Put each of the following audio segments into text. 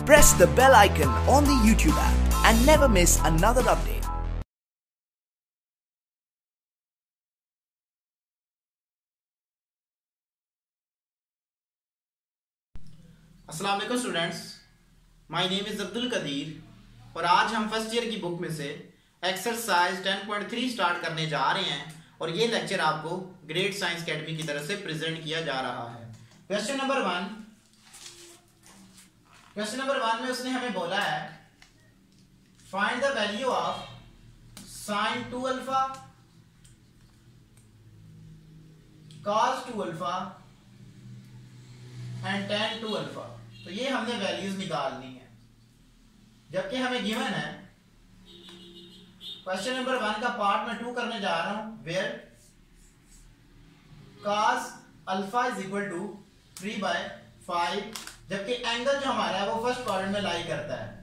Press the bell icon on the YouTube app and never miss another update. अस्सलाम वालेकुम students, my name is Abdul Qadir और आज हम first year की book में से एक्सरसाइज 10.3 स्टार्ट करने जा रहे हैं और ये लेक्चर आपको ग्रेट साइंस एकेडमी की तरफ से प्रेजेंट किया जा रहा है। क्वेश्चन नंबर वन में उसने हमें बोला है find the value of sine 2 alpha, cos 2 alpha and tan 2 alpha. तो ये हमने वैल्यूज निकालनी है, जबकि हमें गिवन है क्वेश्चन नंबर 1 का पार्ट में 2 करने जा रहा हूं where cos alpha is equal to 3/5, जबकि एंगल जो हमारा है वो फर्स्ट क्वाड्रेंट में लाई करता है।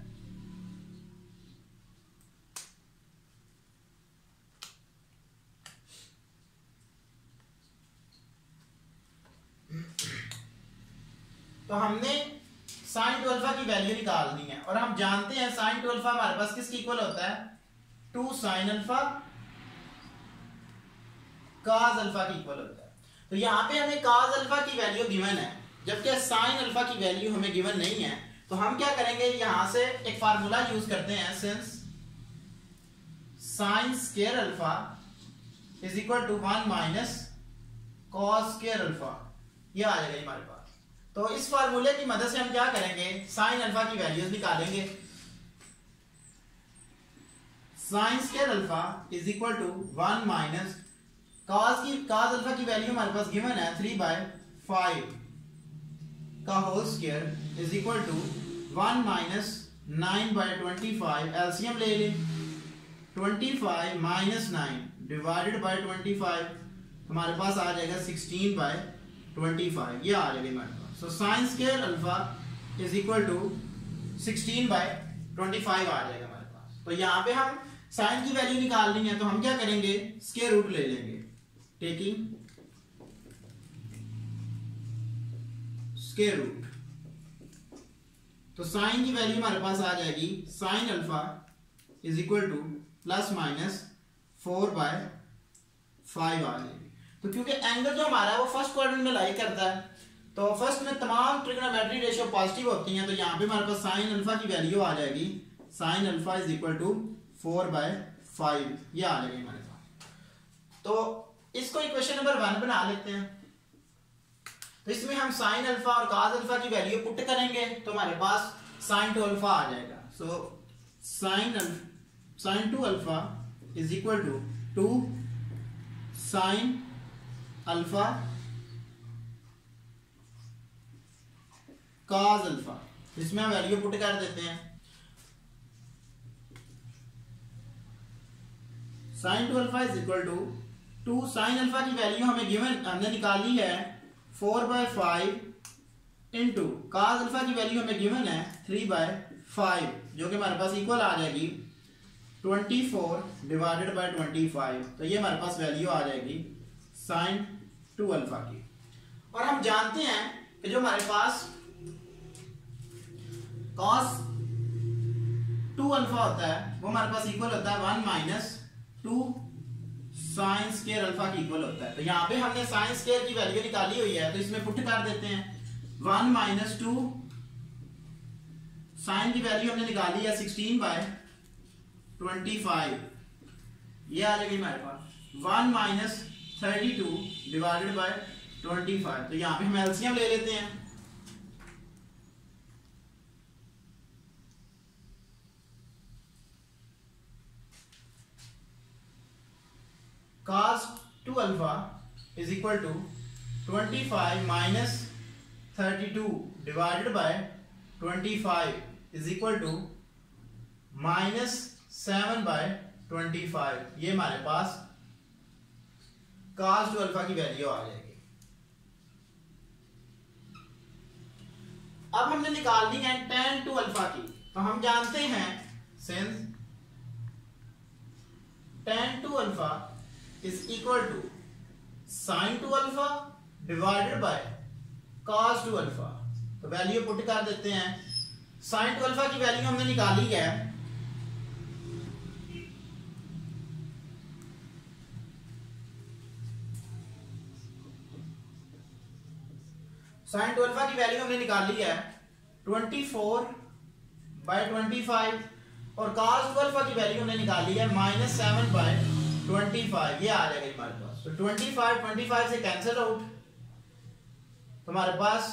तो हमने साइन 2 अल्फा की वैल्यू निकालनी है और हम जानते हैं साइन 2 अल्फा हमारे पास किसके इक्वल होता है, 2 साइन अल्फा cos अल्फा की इक्वल होता है। तो यहां पे हमें cos अल्फा की वैल्यू गिवन है, जबकि साइन अल्फा की वैल्यू हमें गिवन नहीं है। तो हम क्या करेंगे, यहां से एक फार्मूला यूज करते हैं, since sine square alpha is equal to 1 minus cos square alpha, ये आ जाएगा हमारे पास। तो इस फार्मूले की मदद से हम क्या करेंगे, साइन अल्फा की वैल्यूज निकालेंगे। Sine square alpha is equal to 1 minus cos alpha की वैल्यू हमारे पास गिवन है 3/5 का whole square is equal to 1 minus 9/25, LCM ले लें, 25 माइनस 9 डिवाइडेड बाय 25 हमारे पास आ जाएगा 16/25, ये आ जाएगा हमारे पास। So sine square alpha is equal to 16/25 आ जाएगा हमारे पास। तो यहाँ पे हम साइन की वैल्यू निकालनी है, तो हम क्या करेंगे, स्क्वायर रूट ले लेंगे, टेकिंग स्क्वायर रूट। तो साइन की वैल्यू हमारे पास आ जाएगी sine alpha is equal two plus minus 4/5 आ जाएगी। तो क्योंकि एंगल जो हमारा है वो फर्स्ट क्वाड्रेंट में लाई करता है, तो फर्स्ट में तमाम ट्रिग्नोमेट्री रेशियो पॉजिटिव होती हैं, तो यहाँ पे हमारे पास साइन अल्फा की वैल्यू आ जाएगी sine alpha is equal to 4/5, ये आ जाएगी हमारे पास। तो इसको इक्वेशन नंबर 1 बना लेते हैं। तो इसमें हम साइन अल्फा और cos अल्फा की वैल्यू पुट करेंगे, तो हमारे पास साइन 2 अल्फा आ जाएगा। So sine 2 alpha is equal to 2 sine alpha cos alpha, इसमें हम वैल्यू पुट कर देते हैं। Sine 2 alpha is equal to 2 sine alpha की वैल्यू हमें गिवन, हमने निकाली है 4/5 इंटू cos अल्फा की वैल्यू हमें गिवन है 3/5, जो कि हमारे पास इक्वल आ जाएगी 24 डिवाइडेड बाय 25। तो ये हमारे पास वैल्यू आ जाएगी साइन 2 अल्फा की। और हम जानते हैं कि जो हमारे पास cos 2 अल्फा होता है वो हमारे पास इक्वल होता है 1 माइनस 2 साइन स्क्वायर अल्फा की इक्वल होता है। तो यहाँ पे हमने साइन स्क्वायर की वैल्यू निकाली हुई है, तो इसमें पुट कर देते हैं 1 माइनस 2 साइन की वैल्यू हमने निकाली है 16/25, ये आ जाएगी हमारे पास 1 माइनस 32 डिवाइडेड बाय 25। तो यहाँ पे हम एलसीएम ले लेते हैं, cos 2 alpha is equal to 25 minus 32 divided by 25 is equal to minus 7/25, ये हमारे पास cos 2 अल्फा की वैल्यू आ जाएगी। अब हमने निकालनी है tan 2 अल्फा की। तो हम जानते हैं since tan 2 alpha is equal to sine 2 alpha divided by cos 2 alpha. तो वैल्यू पुट कर देते हैं साइन 2 अल्फा की वैल्यू हमने निकाली है, साइन 2 अल्फा की वैल्यू हमने निकाली है 24/25 और cos 2 अल्फा की वैल्यू हमने निकाली है -7/25। ये आ जाएगा हमारे पास। तो 25 से कैंसिल आउट, तो हमारे पास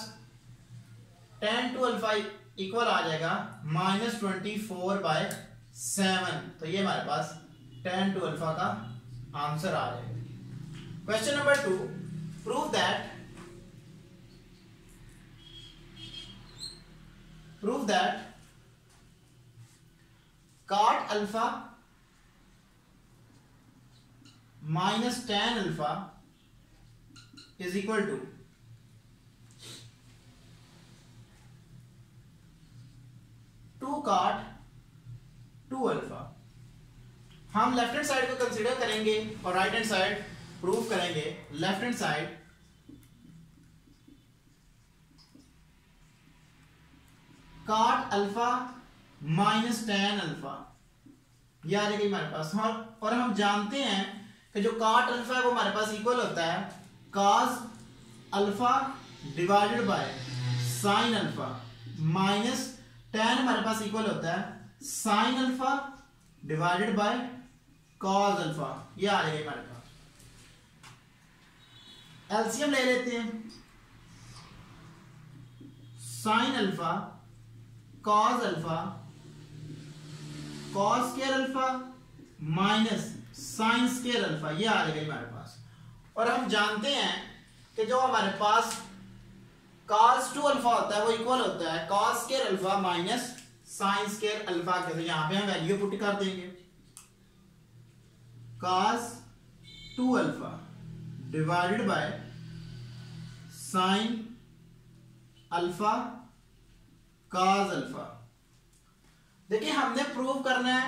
tan 2 अल्फा इक्वल आ जाएगा -24/7। तो ये हमारे पास tan 2 अल्फा का आंसर आ जाएगा। Question number 2, prove that cot alpha minus tan alpha is equal to 2 cot 2 alpha. हम लेफ्ट हैंड साइड को कंसीडर करेंगे और राइट हैंड साइड प्रूव करेंगे। Left hand side cot alpha minus tan alpha, ये आ जाएगी हमारे पास। और हम जानते हैं कि जो cot अल्फा है वो हमारे पास इक्वल होता है cos alpha divided by sin alpha minus tan हमारे पास इक्वल होता है sin alpha divided by cos alpha. ये आ जाएगा हमारे पास। एलसीएम ले लेते हैं। sin alpha cos alpha cos square alpha minus sin square alpha, ये आ जाएगा हमारे पास। और हम जानते हैं कि जो हमारे पास cos 2 अल्फा होता है वो इक्वल होता है cos square alpha minus sin square alpha के। तो यहां पे हम वैल्यू पुट कर देंगे। cos 2 alpha divided by sin alpha cos alpha. देखिए हमने प्रूव करना है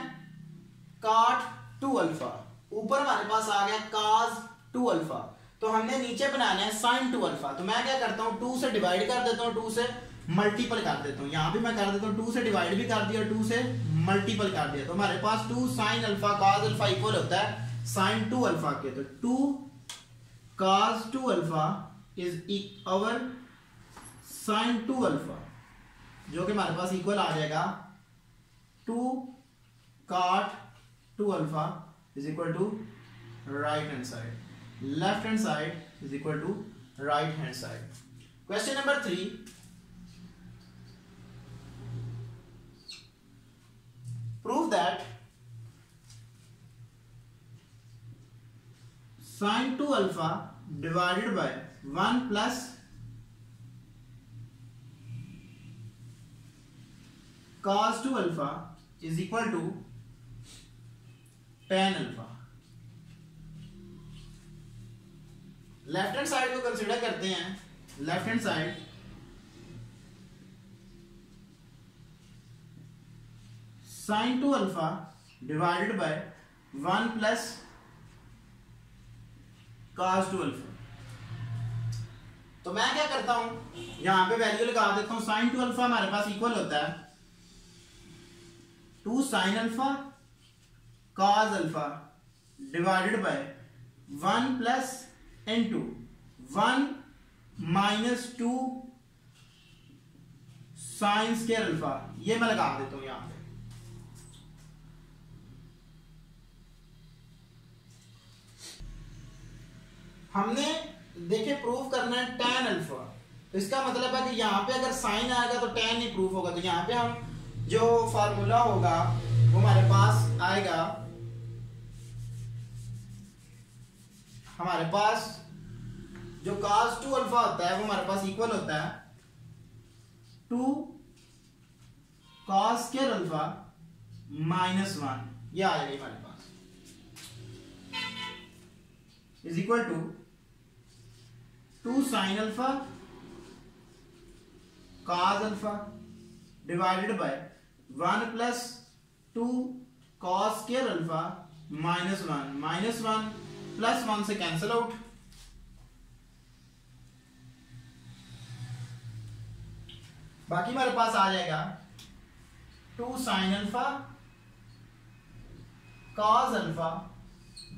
cot 2 अल्फा, ऊपर हमारे पास आ गया cos 2 अल्फा, तो हमने नीचे बनाना है sin 2 अल्फा। तो मैं क्या करता हूं 2 से डिवाइड कर देता हूं, 2 से मल्टीपल कर देता हूं। यहां भी मैं कर देता हूं 2 से डिवाइड भी कर दिया और 2 से मल्टीपल कर दिया। तो हमारे पास 2 sin alpha cos alpha equal होता है sin 2 अल्फा के। तो 2 cos 2 alpha is over sin 2 alpha, जो कि हमारे पास इक्वल आ जाएगा 2 cot 2 alpha is equal to right hand side, left hand side is equal to right hand side. Question number 3, prove that sin 2 alpha divided by 1 plus cos 2 alpha is equal to tan alpha. Left hand side को consider करते हैं। Left hand side sin 2 alpha divided by 1 plus cos 2 alpha. तो मैं क्या करता हूं यहां पे वैल्यू लगा देता हूं। sin 2 अल्फा हमारे पास इक्वल होता है 2 sin alpha cos alpha divided by 1 plus into 1 minus 2 sin square alpha. ये मैं लगा देता हूं यहां पे। हमने देखिए प्रूफ करना है tan अल्फा, तो इसका मतलब है कि यहां पे अगर sin आएगा तो tan नहीं प्रूफ होगा। तो यहां पे हम जो फार्मूला होगा वो हमारे पास आएगा, हमारे पास जो cos 2 अल्फा होता है वो हमारे पास इक्वल होता है 2 cos स्क्वायर अल्फा माइनस 1। ये आ जाएगी हमारे पास is equal to 2 sin alpha cos alpha divided by 1 plus 2 cos square alpha minus 1। Minus 1 plus 1 से कैंसिल आउट। बाकी हमारे पास आ जाएगा 2 sin alpha cos alpha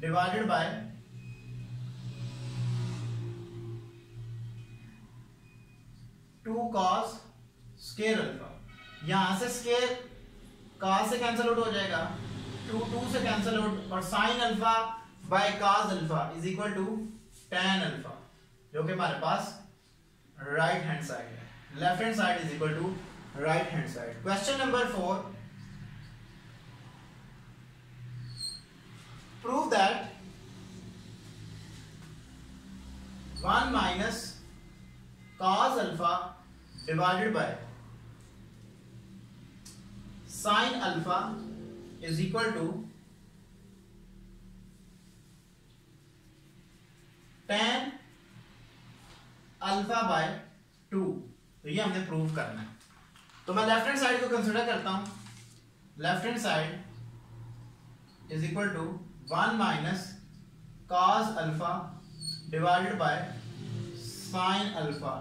divided by 2 cos square alpha. यहां से स्केयर cos से कैंसिल आउट हो जाएगा, 2 से कैंसिल आउट, और sin alpha by cos alpha is equal to tan alpha, जो कि हमारे पास राइट हैंड साइड है। Left hand side is equal to right hand side. Question number 4, prove that 1 minus cos alpha divided by sin alpha is equal to tan alpha by 2। तो ये हमने prove करना है। तो मैं लेफ्ट हैंड साइड को consider करता हूं। Left hand side is equal to 1 minus cos alpha divided by sin alpha.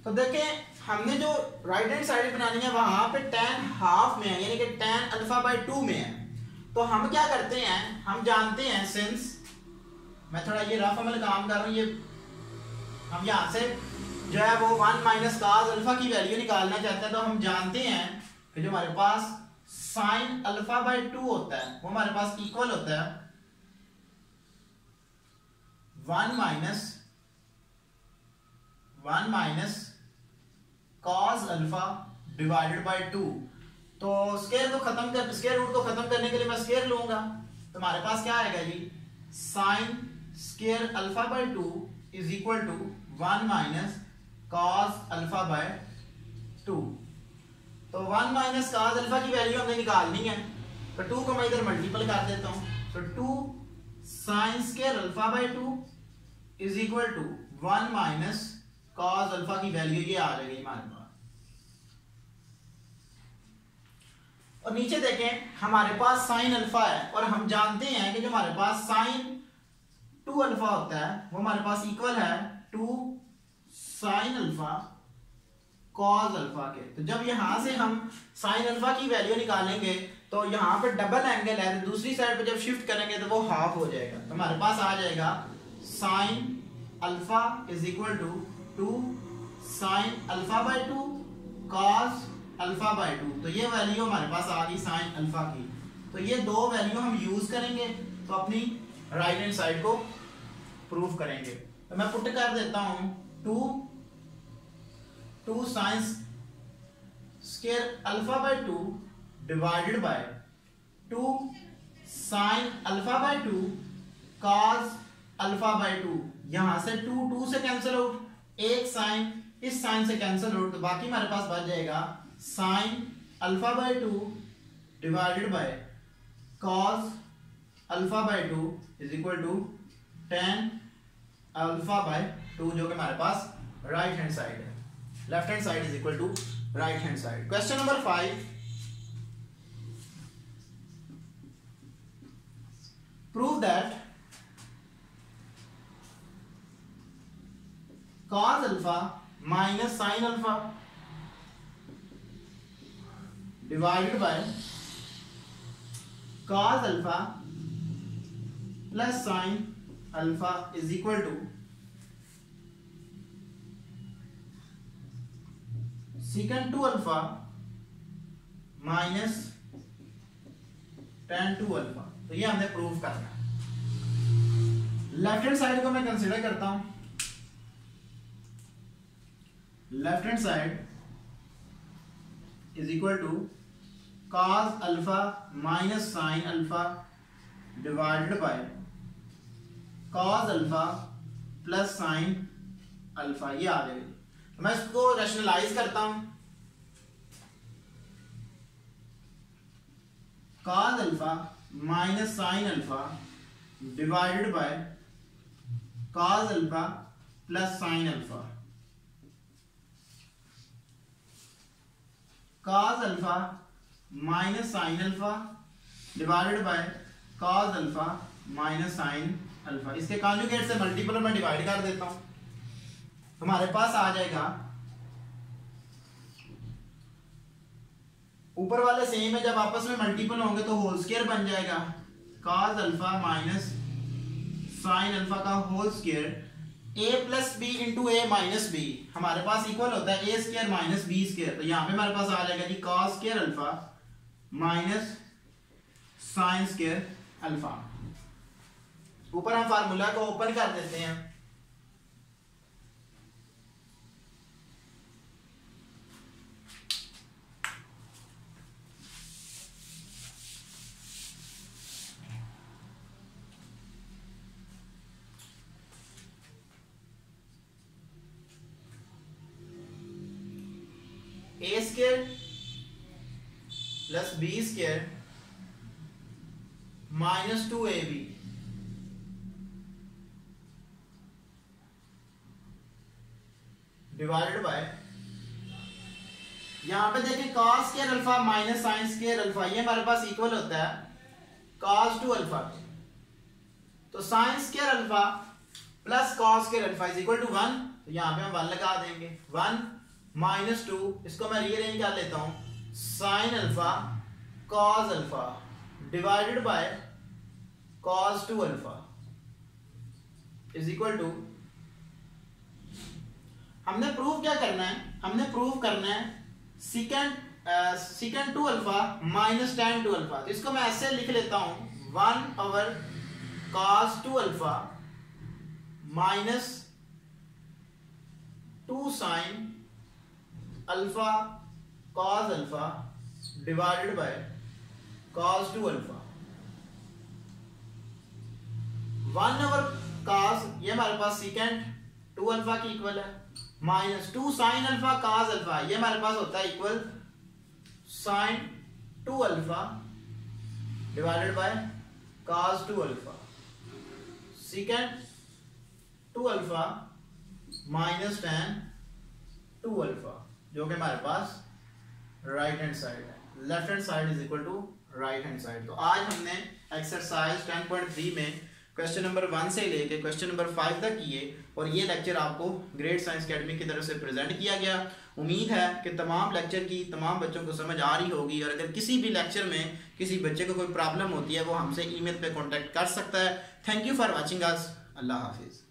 तो देखें, हमने जो राइट हैंड साइड बनानी है वहां पे tan हाफ में है, यानी कि tan अल्फा बाय 2 में है। तो हम क्या करते हैं, हम जानते हैं, सिंस मैं थोड़ा ये रफ अमल काम कर रहा हूं, ये हम यहां से जो है वो 1 माइनस cos अल्फा की वैल्यू निकालना चाहते हैं। तो हम जानते हैं कि जो हमारे पास sin अल्फा बाय 2 होता है वो हमारे पास इक्वल होता है 1 minus cos alpha divided by 2। तो स्क्वायर रूट को खत्म करने के लिए मैं स्क्वायर लूंगा, तो हमारे पास क्या आएगा जी, sin square alpha by 2 is equal to 1 minus cos alpha by 2। तो 1 माइनस cos अल्फा की वैल्यू हमने निकालनी है, तो 2 को मैं इधर मल्टीपल कर देता हूं। तो 2 sin square alpha by 2 is equal to 1 minus cos alpha की वैल्यू ये आ जाएगी हमारे पास। और नीचे देखें, हमारे पास sin अल्फा है और हम जानते हैं कि जो हमारे पास sin 2 अल्फा होता है वो हमारे पास इक्वल है 2 sin अल्फा cos अल्फा के। तो जब यहां से हम sin अल्फा की वैल्यू निकालेंगे तो यहां पे डबल एंगल है, तो दूसरी साइड पे जब शिफ्ट करेंगे तो वो हाफ हो जाएगा। तो हमारे पास आ जाएगा sin alpha is equal to 2 sin alpha by 2 cos alpha by 2। तो ये वैल्यू हमारे पास आ गई sin अल्फा की। तो ये दो वैल्यू हम यूज करेंगे तो अपनी राइट हैंड साइड को प्रूव करेंगे। तो मैं पुट कर देता हूं 2 sin square alpha by 2 divided by 2 sin alpha by 2 cos alpha by 2। यहां से 2 से कैंसिल आउट, एक साइन इस साइन से कैंसिल आउट, तो बाकी हमारे पास बच जाएगा sin alpha by 2 divided by cos alpha by 2 is equal to tan alpha by 2, जो कि हमारे पास राइट हैंड साइड है। Left hand side is equal to right hand side. Question number 5, prove that cos alpha minus sin alpha divided by cos alpha plus sin alpha is equal to secant 2 alpha minus tan 2 alpha. तो ये हमने prove करना है। Left hand side को मैं consider करता हूं। Left hand side is equal to cos alpha minus sin alpha divided by cos alpha plus sin alpha, ये आ जाएगी। तो मैं इसको रैशनलाइज करता हूं। cos alpha minus sin alpha divided by cos alpha plus sin alpha. cos alpha minus sin alpha divided by cos alpha minus sin alpha. इसके conjugate से मल्टीपल में डिवाइड कर देता हूं, हमारे पास आ जाएगा ऊपर वाले सेम है, जब आपस में मल्टीपल होंगे तो होल स्क्वायर बन जाएगा, cos alpha minus sine alpha का whole square, a plus B into A minus B हमारे पास इक्वल होता है a square minus B square. तो यहाँ पे हमारे पास आ जाएगा जी cos square alpha minus sine square alpha. ऊपर हम फार्मूला को ओपन कर देते हैं, A square plus B square minus 2ab divided by, यहां पे देखें cos square alpha minus sine square alpha, ये हमारे पास इक्वल होता है cos 2 अल्फा। तो sine square alpha plus cos square alpha is equal to 1, तो यहां पे हम 1 लगा देंगे, 1 माइनस 2, इसको मैं रीअरेंज कर लेता हूं, sine alpha cos alpha divided by cos 2 alpha is equal to, हमने प्रूव क्या करना है, हमने प्रूव करना है secant 2 alpha minus tan 2 alpha. तो इसको मैं ऐसे लिख लेता हूं 1 over cos 2 alpha minus 2 sine alpha cos alpha divided by cos 2 alpha. 1 over cos, ये हमारे पास secant 2 अल्फा की इक्वल है, minus 2 sine alpha cos alpha, ये हमारे पास होता है equal sine 2 alpha divided by cos 2 alpha, secant 2 alpha minus tan 2 alpha, जो कि हमारे पास राइट हैंड साइड है, left hand side is equal to right hand side. तो आज हमने एक्सरसाइज 10.3 में क्वेश्चन नंबर 1 से लेके क्वेश्चन नंबर 5 तक किए, और ये लेक्चर आपको ग्रेट साइंस अकेडमी की तरफ से प्रेजेंट किया गया। उम्मीद है कि तमाम लेक्चर की तमाम बच्चों को समझ आ रही होगी, और अगर किसी भी लेक्चर में किसी बच्चे को कोई प्रॉब्लम होती है वो हमसे ईमेल पे कांटेक्ट कर सकता है। Thank you for watching us. अल्लाह हाफिज़।